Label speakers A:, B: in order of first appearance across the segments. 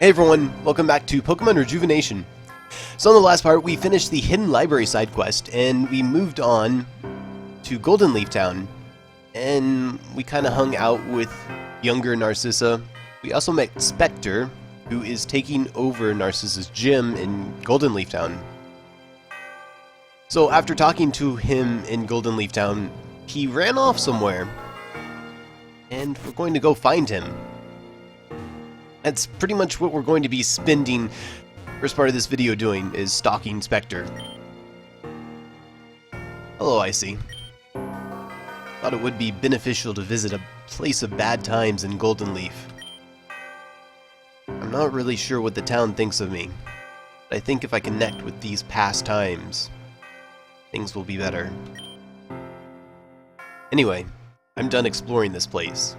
A: Hey everyone, welcome back to Pokemon Rejuvenation. So in the last part, we finished the Hidden Library side quest, and we moved on to Goldeleaf Town. And we kind of hung out with younger Narcissa. We also met Spector, who is taking over Narcissa's gym in Goldeleaf Town. So after talking to him in Goldeleaf Town, he ran off somewhere. And we're going to go find him. That's pretty much what we're going to be spending first part of this video doing, is stalking Spector. Hello, Icy. Thought it would be beneficial to visit a place of bad times in Goldeleaf. I'm not really sure what the town thinks of me, but I think if I connect with these past times, things will be better. Anyway, I'm done exploring this place.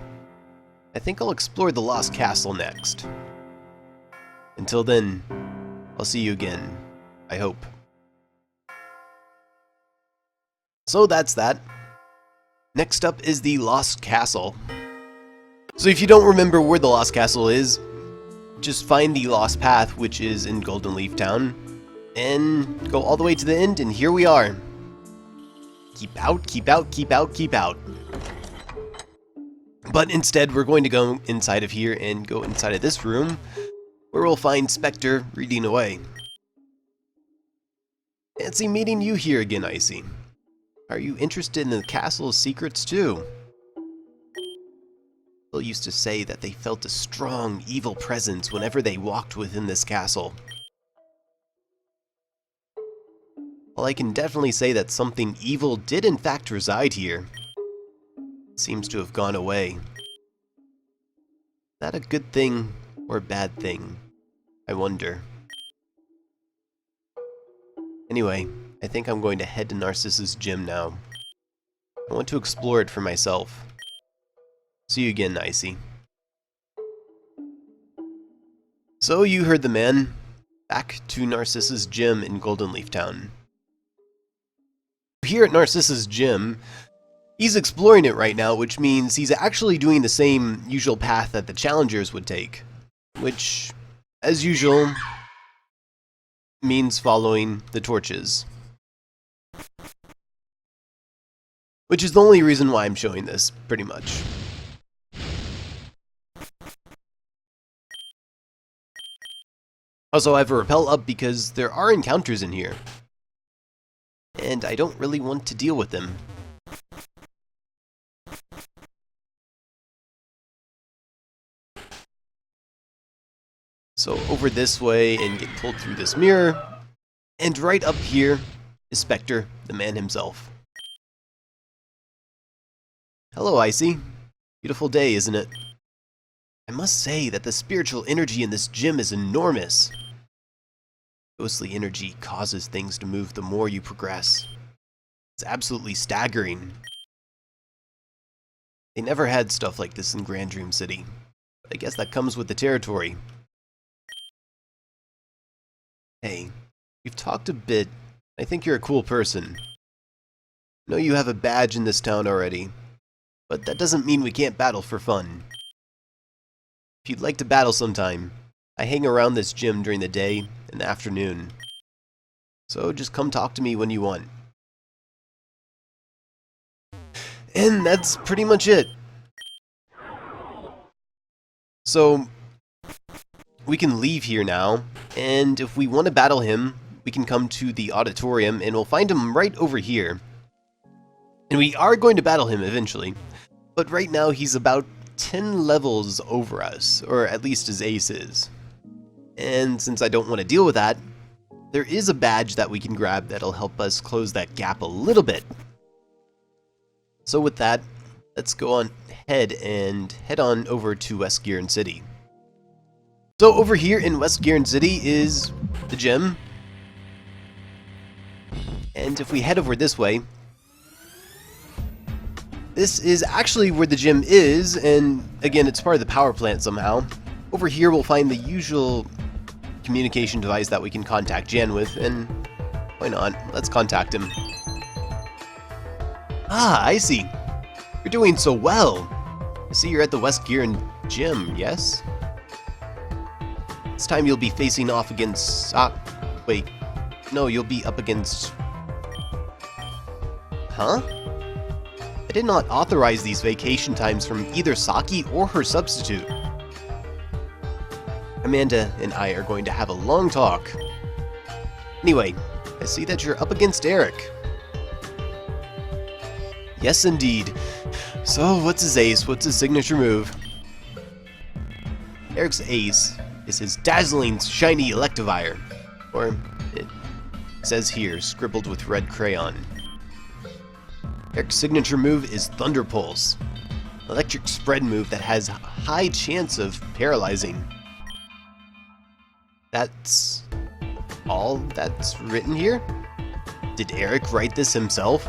A: I think I'll explore the Lost Castle next. Until then, I'll see you again. I hope. So that's that. Next up is the Lost Castle. So if you don't remember where the Lost Castle is, just find the Lost Path, which is in Goldeleaf Town, and go all the way to the end, and here we are. Keep out, keep out, keep out, keep out. But instead, we're going to go inside of here and go inside of this room, where we'll find Spector reading away. Fancy meeting you here again, Icy. Are you interested in the castle's secrets too? People used to say that they felt a strong, evil presence whenever they walked within this castle. Well, I can definitely say that something evil did in fact reside here. Seems to have gone away. Is that a good thing or a bad thing? I wonder. Anyway, I think I'm going to head to Narcissa's gym now. I want to explore it for myself. See you again, Icy. So you heard the man. Back to Narcissa's gym in Goldeleaf Town. Here at Narcissa's gym, he's exploring it right now, which means he's actually doing the same usual path that the challengers would take, which, as usual, means following the torches. Which is the only reason why I'm showing this, pretty much. Also, I have a repel up because there are encounters in here, and I don't really want to deal with them. So over this way and get pulled through this mirror, and right up here is Spector, the man himself. Hello, Icy. Beautiful day, isn't it? I must say that the spiritual energy in this gym is enormous. Ghostly energy causes things to move the more you progress. It's absolutely staggering. They never had stuff like this in Grand Dream City, but I guess that comes with the territory. Hey, we've talked a bit. I think you're a cool person. I know you have a badge in this town already, but that doesn't mean we can't battle for fun. If you'd like to battle sometime, I hang around this gym during the day and the afternoon. So just come talk to me when you want. And that's pretty much it. So we can leave here now, and if we want to battle him, we can come to the auditorium, and we'll find him right over here. And we are going to battle him eventually, but right now he's about 10 levels over us, or at least his ace is. And since I don't want to deal with that, there is a badge that we can grab that'll help us close that gap a little bit. So with that, let's go on ahead and head on over to West Giron City. So over here in West Giron City is the gym. And if we head over this way, this is actually where the gym is, and again, it's part of the power plant somehow. Over here we'll find the usual communication device that we can contact Jan with, and why not? Let's contact him. Ah, I see. You're doing so well. I see you're at the West Giron gym, yes? This time you'll be facing off against... wait. No, you'll be up against... Huh? I did not authorize these vacation times from either Saki or her substitute. Amanda and I are going to have a long talk. Anyway, I see that you're up against Erick. Yes, indeed. So, what's his ace? What's his signature move? Erick's ace is his dazzling, shiny Electivire. Or, it says here, scribbled with red crayon. Erick's signature move is Thunder Pulse, an electric spread move that has a high chance of paralyzing. That's all that's written here? Did Erick write this himself?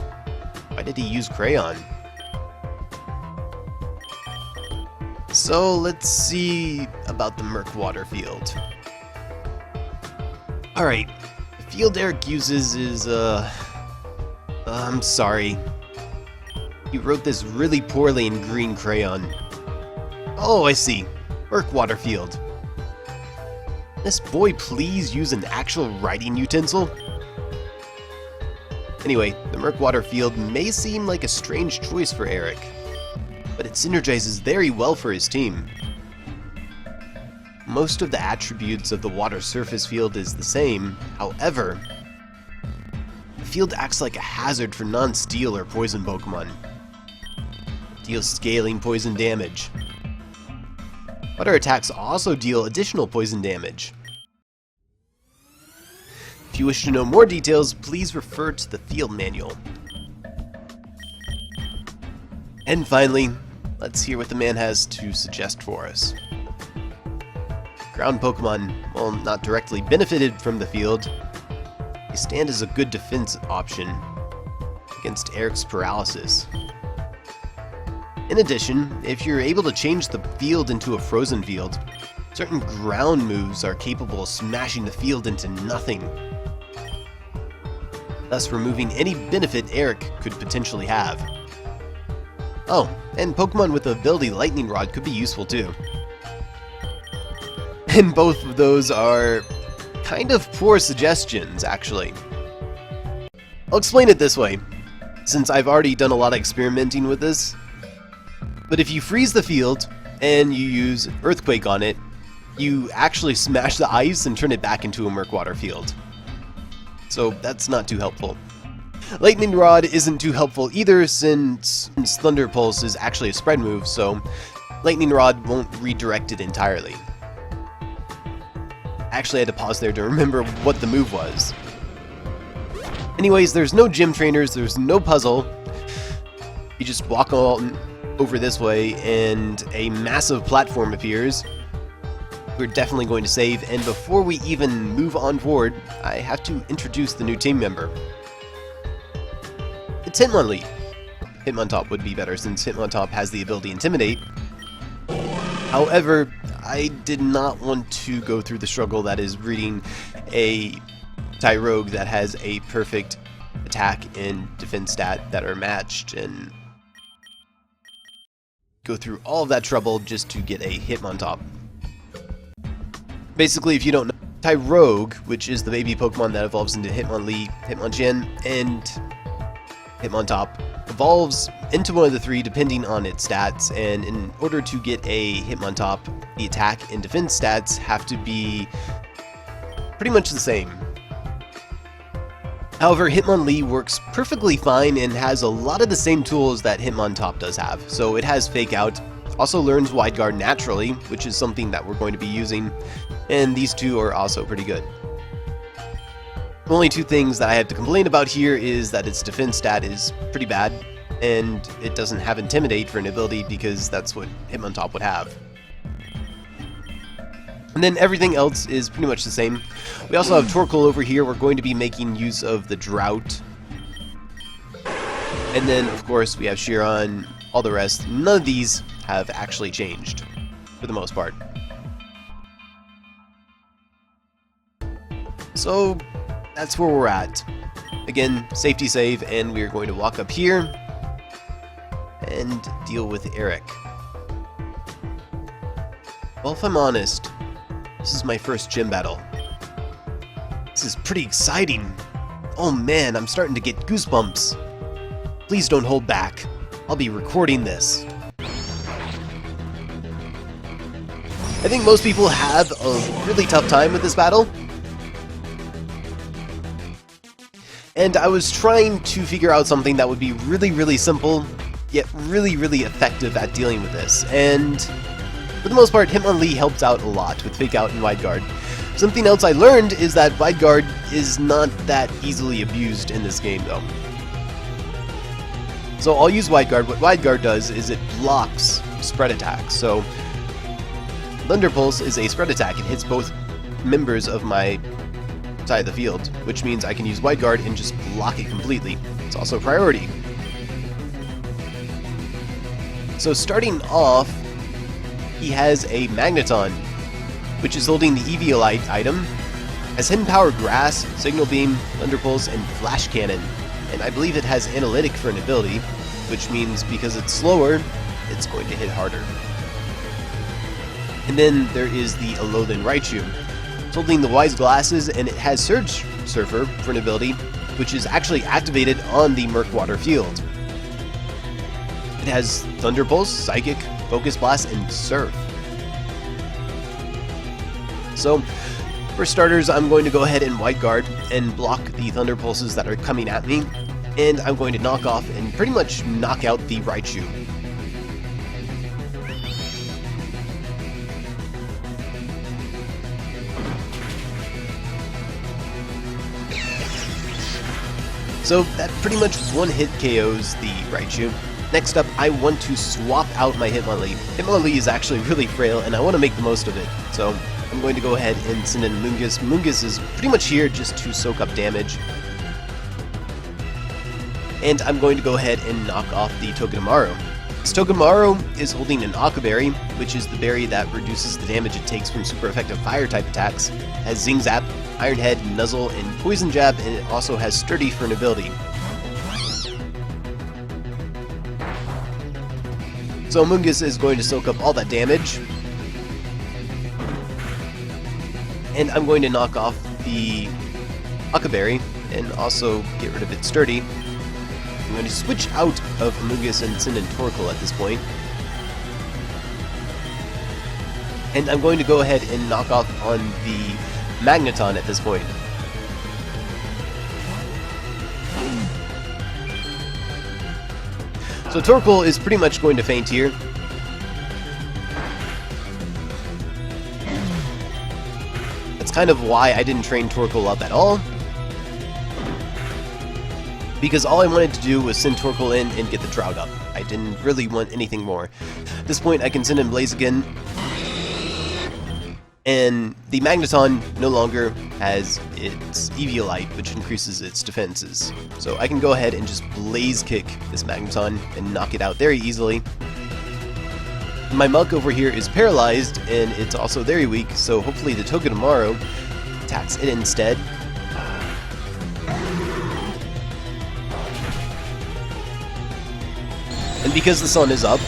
A: Why did he use crayon? So let's see about the Murkwater field. Alright, the field Erick uses is, I'm sorry. He wrote this really poorly in green crayon. Oh, I see. Murkwater field. This boy please use an actual writing utensil? Anyway, the Murkwater field may seem like a strange choice for Erick, but it synergizes very well for his team. Most of the attributes of the water surface field is the same, however, the field acts like a hazard for non-steel or poison Pokemon. It deals scaling poison damage. Water attacks also deal additional poison damage. If you wish to know more details, please refer to the field manual. And finally, let's hear what the man has to suggest for us. Ground Pokemon, while not directly benefited from the field, they stand as a good defense option against Erick's paralysis. In addition, if you're able to change the field into a frozen field, certain ground moves are capable of smashing the field into nothing, thus removing any benefit Erick could potentially have. Oh, and Pokemon with the ability Lightning Rod could be useful too. And both of those are kind of poor suggestions, actually. I'll explain it this way, since I've already done a lot of experimenting with this. But if you freeze the field, and you use Earthquake on it, you actually smash the ice and turn it back into a Murkwater field. So that's not too helpful. Lightning Rod isn't too helpful either, since Thunder Pulse is actually a spread move, so Lightning Rod won't redirect it entirely. I actually had to pause there to remember what the move was. Anyways, there's no gym trainers, there's no puzzle. You just walk on over this way and a massive platform appears. We're definitely going to save, and before we even move on forward, I have to introduce the new team member. It's Hitmonlee. Hitmontop would be better since Hitmontop has the ability Intimidate. However, I did not want to go through the struggle that is reading a Tyrogue that has a perfect attack and defense stat that are matched and go through all of that trouble just to get a Hitmontop. Basically, if you don't know, Tyrogue, which is the baby Pokemon that evolves into Hitmonlee, Hitmonchan, and Hitmontop, evolves into one of the three depending on its stats, and in order to get a Hitmontop, the attack and defense stats have to be pretty much the same. However, Hitmonlee works perfectly fine and has a lot of the same tools that Hitmontop does have. So it has Fake Out, also learns Wide Guard naturally, which is something that we're going to be using, and these two are also pretty good. The only two things that I have to complain about here is that its defense stat is pretty bad, and it doesn't have Intimidate for an ability because that's what Hitmontop would have. And then everything else is pretty much the same. We also have Torkoal over here. We're going to be making use of the Drought. And then, of course, we have Chiron, all the rest. None of these have actually changed, for the most part. So, that's where we're at. Again, safety save, and we're going to walk up here and deal with Erick. Well, if I'm honest, This is my first gym battle. This is pretty exciting. Oh man, I'm starting to get goosebumps. Please don't hold back. I'll be recording this. I think most people have a really tough time with this battle. And I was trying to figure out something that would be really simple, yet really effective at dealing with this. And for the most part, Hitmonlee helps out a lot with Fake Out and Wide Guard. Something else I learned is that Wide Guard is not that easily abused in this game though. So I'll use Wide Guard. What Wide Guard does is it blocks spread attacks. So Thunder Pulse is a spread attack. It hits both members of my side of the field, which means I can use Wide Guard and just block it completely. It's also a priority. So starting off, he has a Magneton, which is holding the Eviolite item, has Hidden Power Grass, Signal Beam, Thunder Pulse, and Flash Cannon. And I believe it has Analytic for an ability, which means because it's slower, it's going to hit harder. And then there is the Alolan Raichu. It's holding the Wise Glasses, and it has Surge Surfer for an ability, which is actually activated on the Murkwater field. It has Thunder Pulse, Psychic, Focus Blast, and Surf. So, for starters, I'm going to go ahead and Wide Guard and block the Thunder Pulses that are coming at me, and I'm going to knock off and pretty much knock out the Raichu. So that pretty much one-hit KOs the Raichu. Next up, I want to swap out my Hitmonlee. Hitmonlee is actually really frail, and I want to make the most of it. So I'm going to go ahead and send in Mungus. Mungus is pretty much here just to soak up damage. And I'm going to go ahead and knock off the Togedemaru. This Togedemaru is holding an Occa berry, which is the berry that reduces the damage it takes from super effective fire-type attacks. It has Zing-Zap, Iron Head, Nuzzle, and Poison Jab, and it also has Sturdy for an ability. So Mungus is going to soak up all that damage. And I'm going to knock off the Occa berry and also get rid of its Sturdy. I'm going to switch out of Mungus and send in Torkoal at this point. And I'm going to go ahead and knock off on the Magneton at this point. So Torkoal is pretty much going to faint here. That's kind of why I didn't train Torkoal up at all. Because all I wanted to do was send Torkoal in and get the drought up. I didn't really want anything more. At this point I can send in Blaziken. And the Magneton no longer has its Eviolite, which increases its defenses. So I can go ahead and just Blaze Kick this Magneton and knock it out very easily. My Muck over here is paralyzed, and it's also very weak, so hopefully the Togedemaru attacks it instead. And because the sun is up,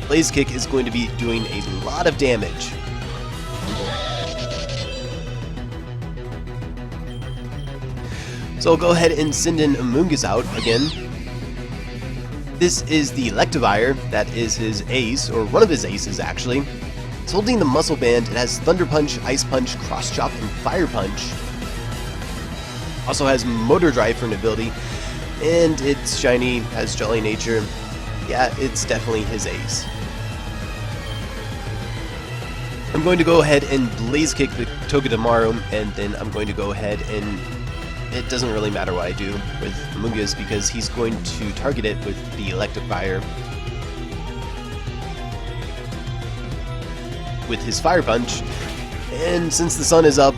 A: Blaze Kick is going to be doing a lot of damage. So I'll go ahead and send in Mungus out again. This is the Electivire, that is his ace, or one of his aces actually. It's holding the Muscle Band. It has Thunder Punch, Ice Punch, Cross Chop, and Fire Punch. Also has Motor Drive for an ability, and it's shiny, has Jolly Nature. Yeah, it's definitely his ace. I'm going to go ahead and Blaze Kick the Togedemaru, and then I'm going to go ahead and it doesn't really matter what I do with Mungus because he's going to target it with the Electivire with his Fire Punch, and since the sun is up,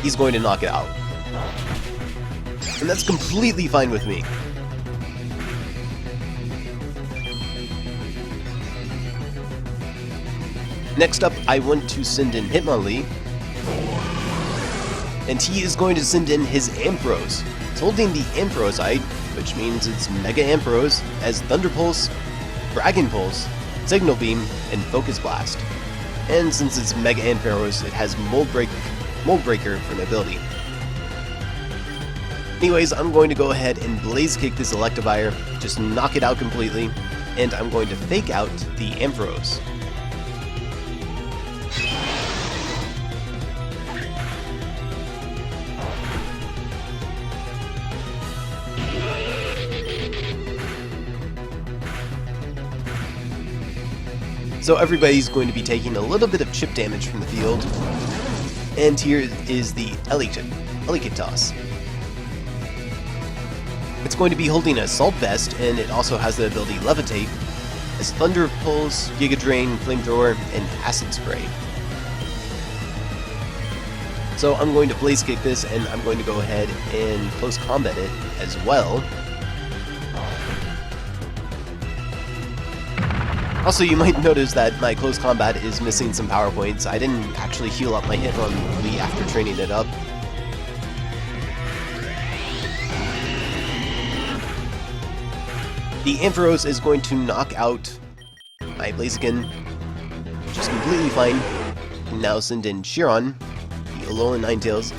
A: he's going to knock it out. And that's completely fine with me. Next up, I want to send in Hitmonlee. And he is going to send in his Ampharos. It's holding the Ampharosite, which means it's Mega Ampharos, as Thunder Pulse, Dragon Pulse, Signal Beam, and Focus Blast. And since it's Mega Ampharos, it has Mold Breaker for an ability. Anyways, I'm going to go ahead and Blaze Kick this Electivire, just knock it out completely, and I'm going to fake out the Ampharos. So everybody's going to be taking a little bit of chip damage from the field. And here is the Eelektross. It's going to be holding an Assault Vest, and it also has the ability Levitate, as Thunder Pulse, Giga Drain, Flamethrower, and Acid Spray. So I'm going to Blaze Kick this, and I'm going to go ahead and Close Combat it as well. Also, you might notice that my Close Combat is missing some power points. I didn't actually heal up my Hitmonlee after training it up. The Ampharos is going to knock out my Blaziken, which is completely fine. And now send in Chiron, the Alolan Ninetales.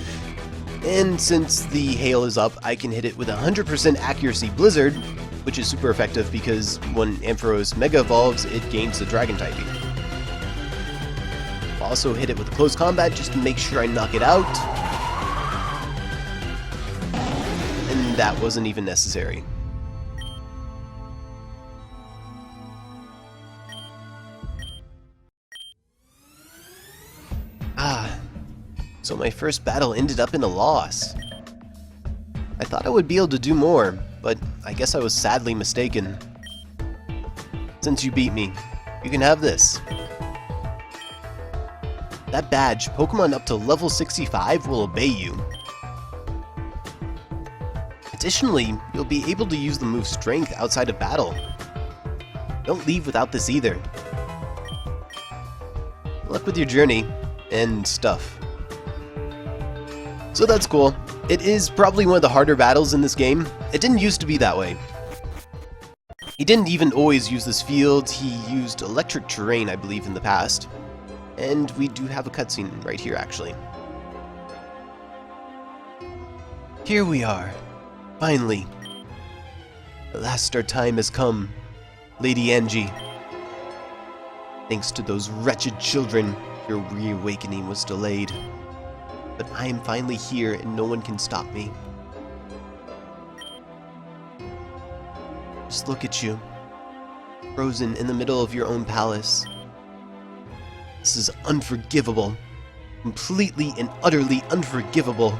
A: And since the Hail is up, I can hit it with 100% accuracy Blizzard, which is super effective because when Ampharos Mega Evolves, it gains the Dragon typing. I'll also hit it with Close Combat just to make sure I knock it out. And that wasn't even necessary. So my first battle ended up in a loss. I thought I would be able to do more, but I guess I was sadly mistaken. Since you beat me, you can have this. That badge, Pokemon up to level 65 will obey you. Additionally, you'll be able to use the move Strength outside of battle. Don't leave without this either. Good luck with your journey, and stuff. So that's cool. It is probably one of the harder battles in this game. It didn't used to be that way. He didn't even always use this field. He used electric terrain, I believe, in the past. And we do have a cutscene right here, actually. Here we are. Finally. At last our time has come, Lady Angie. Thanks to those wretched children, your reawakening was delayed. But I am finally here and no one can stop me. Just look at you, frozen in the middle of your own palace. This is unforgivable. Completely and utterly unforgivable.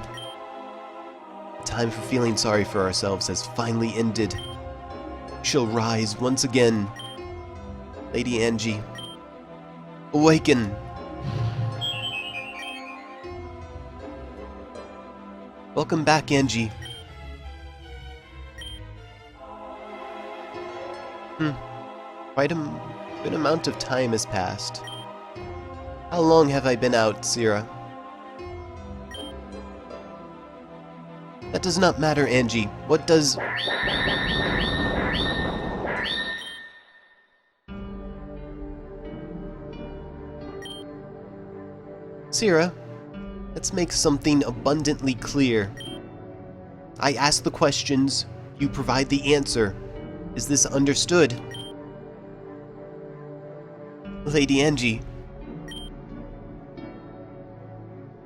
A: The time for feeling sorry for ourselves has finally ended. We shall rise once again. Lady Angie, awaken! Welcome back, Angie. Quite a good amount of time has passed. How long have I been out, Sierra? That does not matter, Angie. What does... Sierra, let's make something abundantly clear. I ask the questions, you provide the answer. Is this understood? Lady Angie,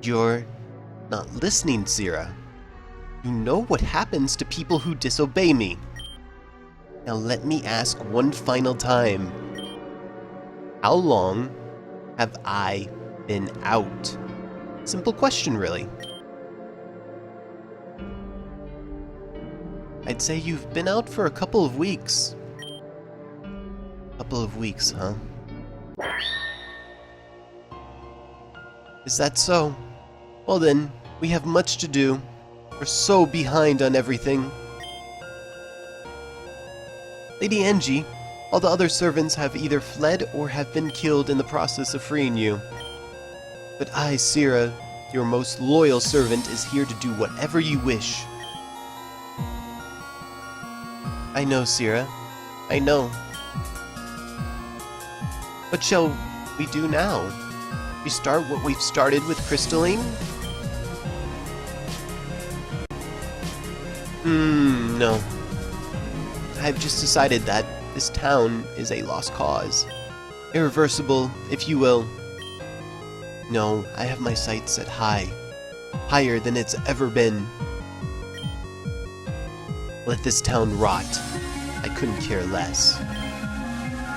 A: you're not listening, Sierra. You know what happens to people who disobey me. Now let me ask one final time. How long have I been out? Simple question, really. I'd say you've been out for a couple of weeks. Couple of weeks, huh? Is that so? Well then, we have much to do. We're so behind on everything. Lady Angie, all the other servants have either fled or have been killed in the process of freeing you. But I, Sierra, your most loyal servant, is here to do whatever you wish. I know, Sierra. I know. What shall we do now? We start what we've started with Crystalline? No. I've just decided that this town is a lost cause. Irreversible, if you will. No, I have my sights set high. Higher than it's ever been. Let this town rot. I couldn't care less.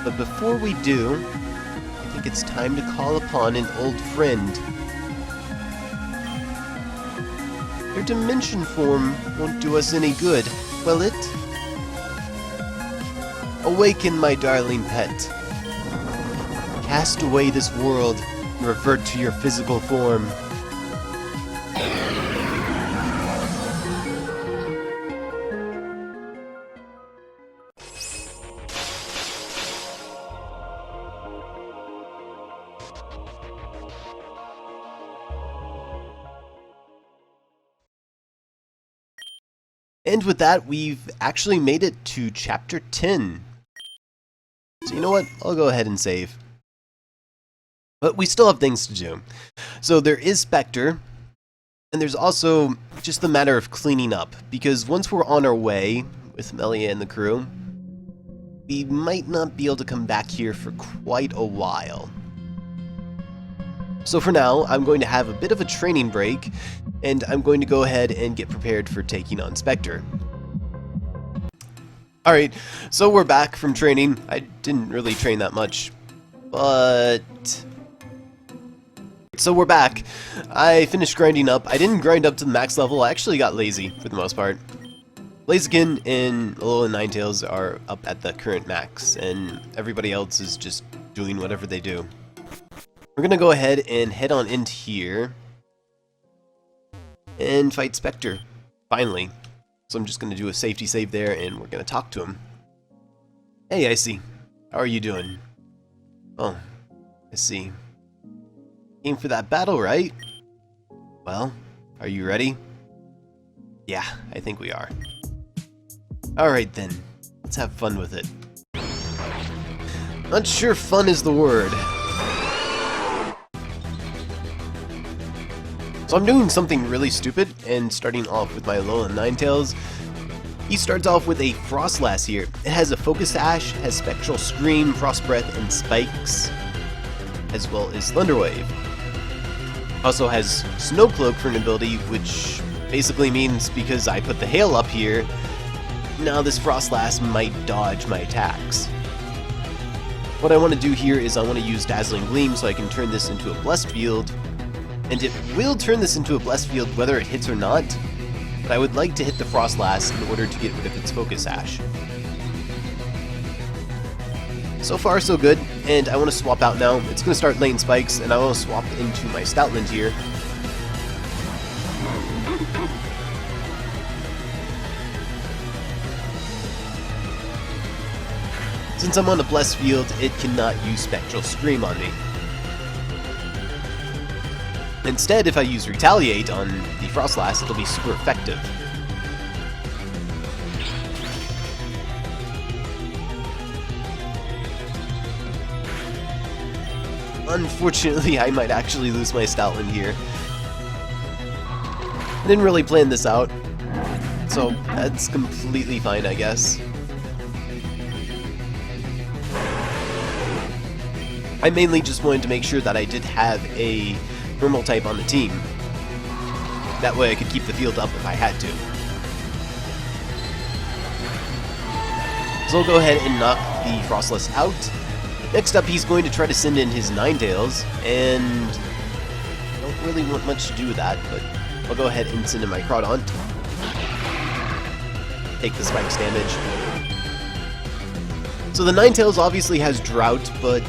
A: But before we do, I think it's time to call upon an old friend. Your dimension form won't do us any good, will it? Awaken, my darling pet. Cast away this world and revert to your physical form. And with that, we've actually made it to Chapter 10. So you know what? I'll go ahead and save. But we still have things to do. So there is Spector, and there's also just the matter of cleaning up, because once we're on our way with Melia and the crew, we might not be able to come back here for quite a while. So for now, I'm going to have a bit of a training break, and I'm going to go ahead and get prepared for taking on Spector. Alright, so we're back from training. I didn't really train that much, but... So we're back. I finished grinding up. I didn't grind up to the max level. I actually got lazy for the most part. Blaziken and Alola and Ninetales are up at the current max, and everybody else is just doing whatever they do. We're gonna go ahead and head on into here and fight Spector, finally. So I'm just gonna do a safety save there, and we're gonna talk to him. Hey, Icy. How are you doing? Oh, I see. Aim for that battle, right? Well, are you ready? Yeah, I think we are. Alright then, let's have fun with it. Not sure fun is the word. So I'm doing something really stupid and starting off with my Alola Ninetales. He starts off with a Froslass here. It has a Focus Sash, has Spectral Scream, Frost Breath, and Spikes, as well as Thunder Wave. Also has Snow Cloak for an ability, which basically means because I put the Hail up here, now this Froslass might dodge my attacks. What I want to do here is I want to use Dazzling Gleam so I can turn this into a Blessed Field. And it will turn this into a Blessed Field whether it hits or not, but I would like to hit the Froslass in order to get rid of its Focus Sash. So far so good, and I want to swap out now. It's going to start laying spikes, and I want to swap into my Stoutland here. Since I'm on a Blessed Field, it cannot use Spectral Scream on me. Instead, if I use Retaliate on the Froslass, it'll be super effective. Unfortunately, I might actually lose my Stoutland here. I didn't really plan this out, so that's completely fine, I guess. I mainly just wanted to make sure that I did have a normal type on the team. That way I could keep the field up if I had to. So I'll go ahead and knock the Froslass out. Next up, he's going to try to send in his Ninetales, and I don't really want much to do with that, but I'll go ahead and send in my Crawdaunt. Take the Spikes damage. So the Ninetales obviously has Drought, but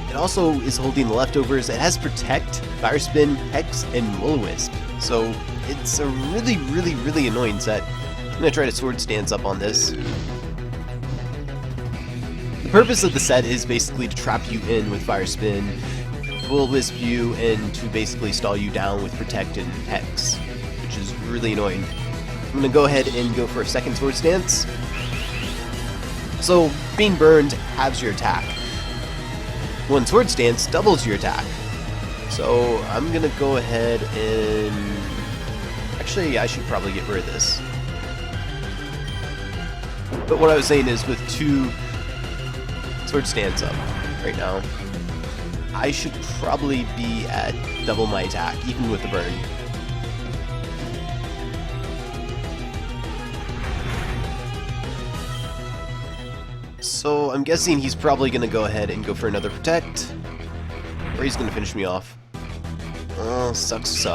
A: it also is holding the leftovers. It has Protect, Fire Spin, Hex, and Will-O-Wisp. So it's a really annoying set. I'm going to try to Sword Stance up on this. The purpose of the set is basically to trap you in with Fire Spin, Will-O-Wisp you, and to basically stall you down with Protect and Hex, which is really annoying. I'm going to go ahead and go for a second Sword Stance. So being burned halves your attack. One Sword Stance doubles your attack. So I'm gonna go ahead and... Actually, I should probably get rid of this. But what I was saying is, with 2 sword stands up right now, I should probably be at double my attack, even with the burn. So I'm guessing he's probably going to go ahead and go for another protect, or he's going to finish me off. Oh, sucks.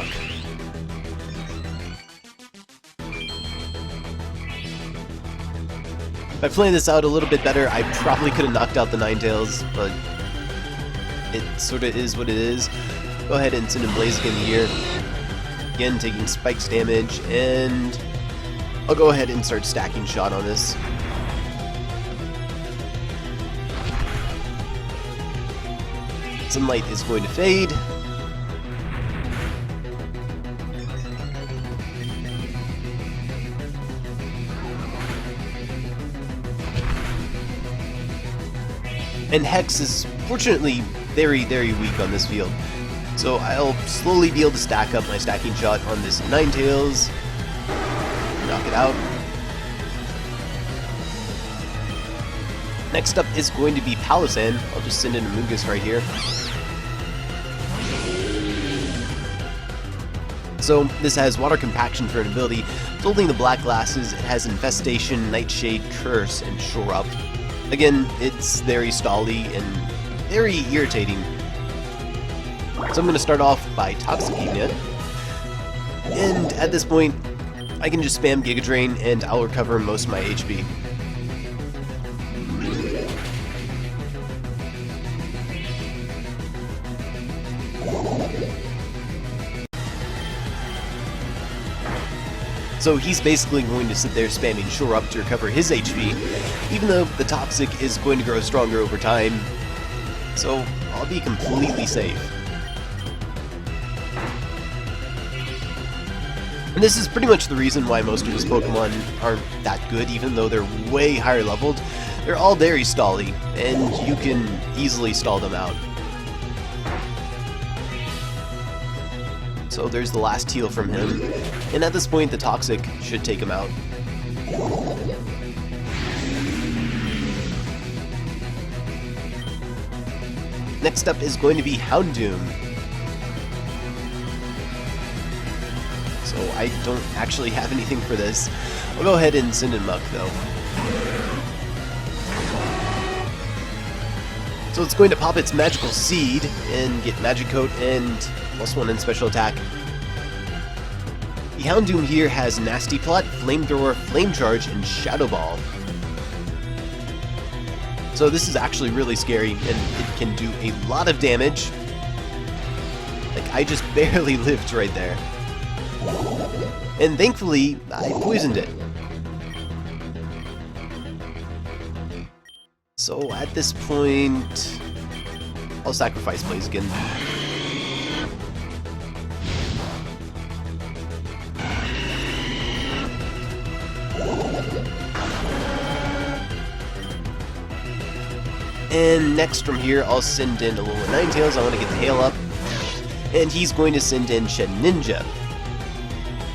A: If I planned this out a little bit better, I probably could have knocked out the Ninetales, but it sort of is what it is. Go ahead and send in Blaziken here. Again, taking spikes damage, and I'll go ahead and start stacking shot on this. Sunlight is going to fade. And Hex is fortunately very weak on this field. So I'll slowly be able to stack up my stacking shot on this Ninetales. Knock it out. Next up is going to be Palossand. I'll just send in a Mungus right here. So this has Water Compaction for an ability. It's holding the black glasses. It has Infestation, Nightshade, Curse, and Shore Up. Again, it's very stally and very irritating. So I'm going to start off by Toxicating it. And at this point, I can just spam Giga Drain and I'll recover most of my HP. So he's basically going to sit there spamming Shore Up to recover his HP, even though the Toxic is going to grow stronger over time. So I'll be completely safe. And this is pretty much the reason why most of his Pokemon aren't that good, even though they're way higher leveled. They're all very stally, and you can easily stall them out. So there's the last heal from him, and at this point the Toxic should take him out. Next up is going to be Houndoom. So I don't actually have anything for this. I'll go ahead and send in Muck though. So it's going to pop its Magical Seed and get Magic Coat and +1 in special attack. The Houndoom here has Nasty Plot, Flamethrower, Flame Charge, and Shadow Ball. So this is actually really scary, and it can do a lot of damage. Like, I just barely lived right there. And thankfully, I poisoned it. So at this point, I'll sacrifice Blaziken. And next from here, I'll send in a little Ninetales. I want to get the hail up. And he's going to send in Shedinja.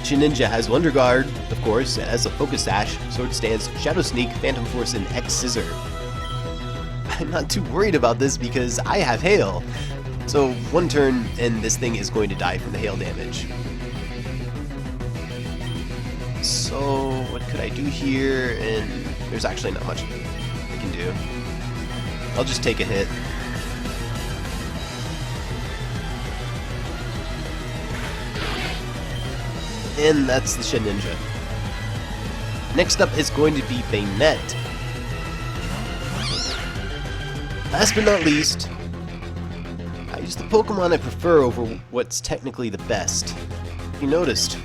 A: Shedinja has Wonder Guard, of course. It has a Focus Sash, Sword Stance, Shadow Sneak, Phantom Force, and X-Scissor. I'm not too worried about this because I have hail. So one turn, and this thing is going to die from the hail damage. So what could I do here? And there's actually not much I can do. I'll just take a hit. And that's the Shedinja. Next up is going to be Banette. Last but not least, I use the Pokemon I prefer over what's technically the best. If you noticed.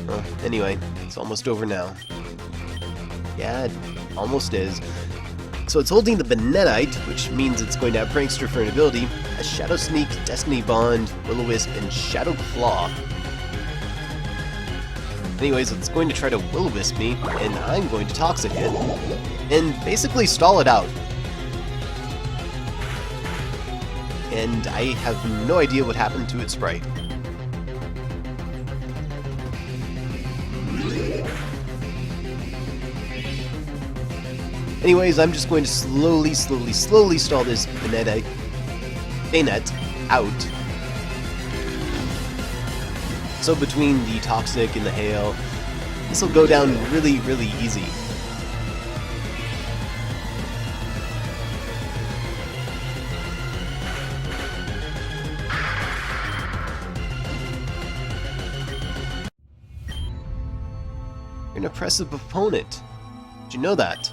A: Well, anyway, it's almost over now. Yeah, it almost is. So it's holding the Banetite, which means it's going to have Prankster for an ability, a Shadow Sneak, Destiny Bond, Will-O-Wisp, and Shadow Claw. Anyways, it's going to try to Will-O-Wisp me, and I'm going to Toxic it, and basically stall it out. and I have no idea what happened to its sprite. Anyways, I'm just going to slowly stall this Bayonet out. So between the Toxic and the Hail, this will go down really easy. You're an oppressive opponent. Did you know that?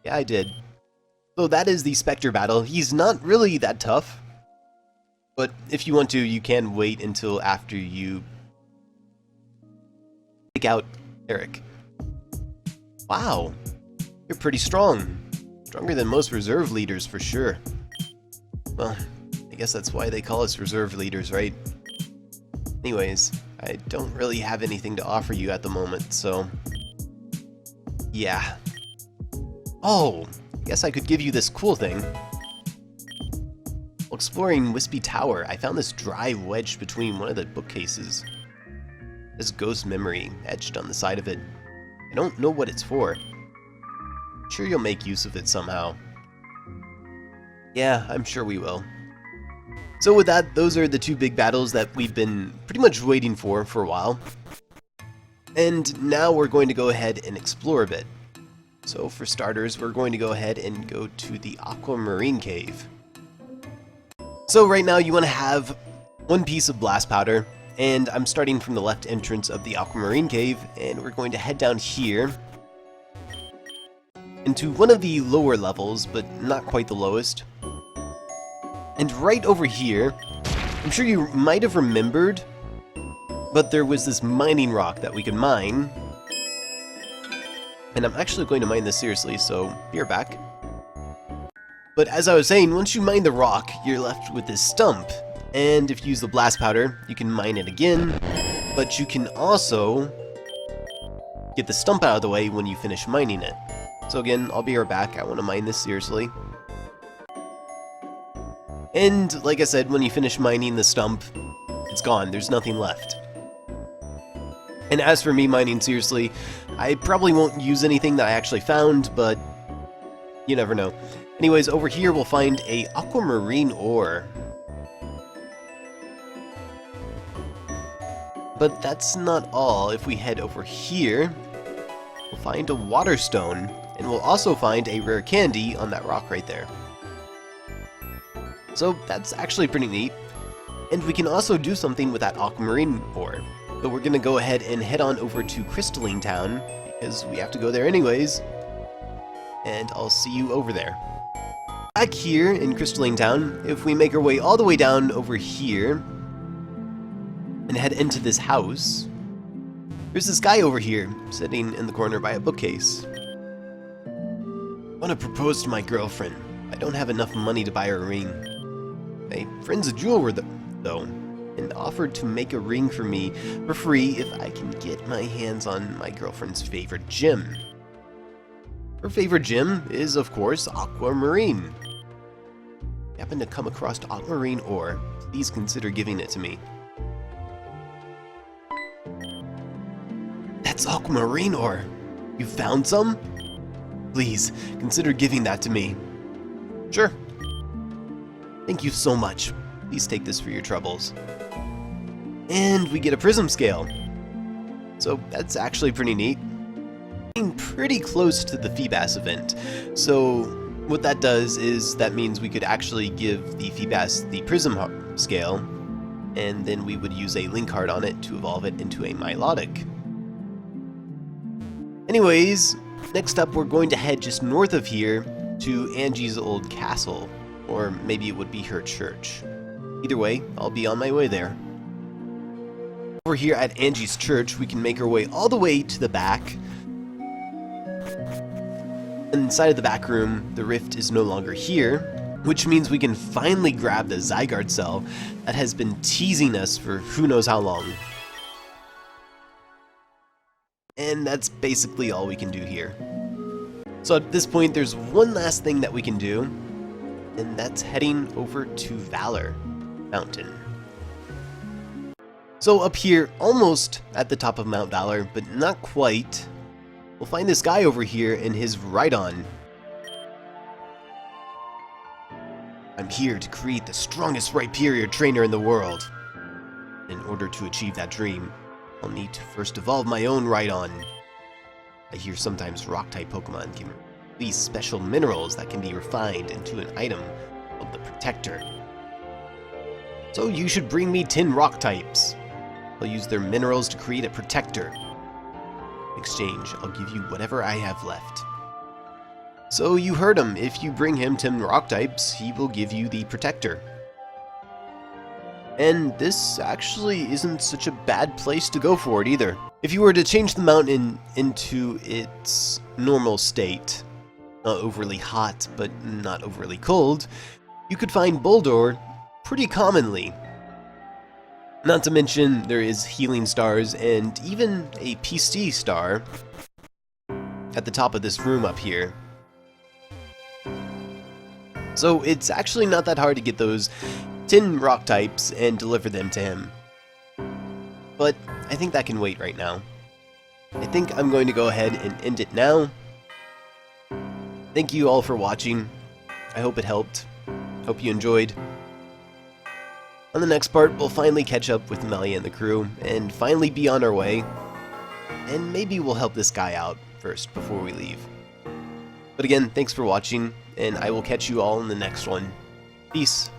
A: Yeah, I did. So that is the Spector battle. He's not really that tough. But if you want to, you can wait until after you take out Erick. Wow. You're pretty strong. Stronger than most reserve leaders for sure. Well, I guess that's why they call us reserve leaders, right? Anyways, I don't really have anything to offer you at the moment, so yeah. Oh, I guess I could give you this cool thing. While exploring Wispy Tower, I found this drive wedged between one of the bookcases. This ghost memory etched on the side of it. I don't know what it's for. I'm sure you'll make use of it somehow. Yeah, I'm sure we will. So with that, those are the two big battles that we've been pretty much waiting for a while. And now we're going to go ahead and explore a bit. So for starters, we're going to go ahead and go to the Aquamarine cave. So right now you want to have one piece of blast powder, and I'm starting from the left entrance of the Aquamarine cave, and we're going to head down here into one of the lower levels, but not quite the lowest. And right over here, I'm sure you might have remembered, but there was this mining rock that we could mine. And I'm actually going to mine this seriously, so be right back. But as I was saying, once you mine the rock, you're left with this stump. And if you use the blast powder, you can mine it again, but you can also get the stump out of the way when you finish mining it. So again, I'll be right back. I want to mine this seriously. And like I said, when you finish mining the stump, it's gone. There's nothing left. And as for me mining seriously, I probably won't use anything that I actually found, but you never know. Anyways, over here we'll find a Aquamarine ore. But that's not all. If we head over here, we'll find a water stone, and we'll also find a rare candy on that rock right there. So that's actually pretty neat. And we can also do something with that Aquamarine ore. But we're going to go ahead and head on over to Crystalline Town, because we have to go there anyways. And I'll see you over there. Back here in Crystalline Town, if we make our way all the way down over here, and head into this house, there's this guy over here, sitting in the corner by a bookcase. I want to propose to my girlfriend. I don't have enough money to buy her a ring. My friend's a jeweler, though, and offered to make a ring for me for free if I can get my hands on my girlfriend's favorite gem. Her favorite gem is, of course, Aquamarine. If you happen to come across Aquamarine ore, please consider giving it to me. That's Aquamarine ore! You found some? Please, consider giving that to me. Sure. Thank you so much. Please take this for your troubles. And we get a Prism scale. So that's actually pretty neat. Getting pretty close to the Feebas event. So what that does is that means we could actually give the Feebas the Prism scale, and then we would use a link card on it to evolve it into a Milotic. Anyways, next up we're going to head just north of here to Angie's old castle, or maybe it would be her church. Either way, I'll be on my way there. Over here at Angie's church, we can make our way all the way to the back. Inside of the back room, the rift is no longer here, which means we can finally grab the Zygarde Cell that has been teasing us for who knows how long. And that's basically all we can do here. So at this point, there's one last thing that we can do, and that's heading over to Valor Mountain. So up here, almost at the top of Mount Valor, but not quite, we'll find this guy over here in his Rhydon. I'm here to create the strongest Rhyperior trainer in the world. In order to achieve that dream, I'll need to first evolve my own Rhydon. I hear sometimes Rock-type Pokemon can release special minerals that can be refined into an item called the Protector. So you should bring me 10 Rock-types. I'll use their minerals to create a Protector. In exchange, I'll give you whatever I have left. So you heard him. If you bring him 10 Rock-types, he will give you the Protector. And this actually isn't such a bad place to go for it either. If you were to change the mountain into its normal state, not overly hot but not overly cold, you could find Boldore pretty commonly. Not to mention there is healing stars and even a PC star at the top of this room up here. So it's actually not that hard to get those 10 rock types and deliver them to him. But I think that can wait right now. I think I'm going to go ahead and end it now. Thank you all for watching. I hope it helped. Hope you enjoyed. On the next part, we'll finally catch up with Melly and the crew, and finally be on our way. And maybe we'll help this guy out first before we leave. But again, thanks for watching, and I will catch you all in the next one. Peace.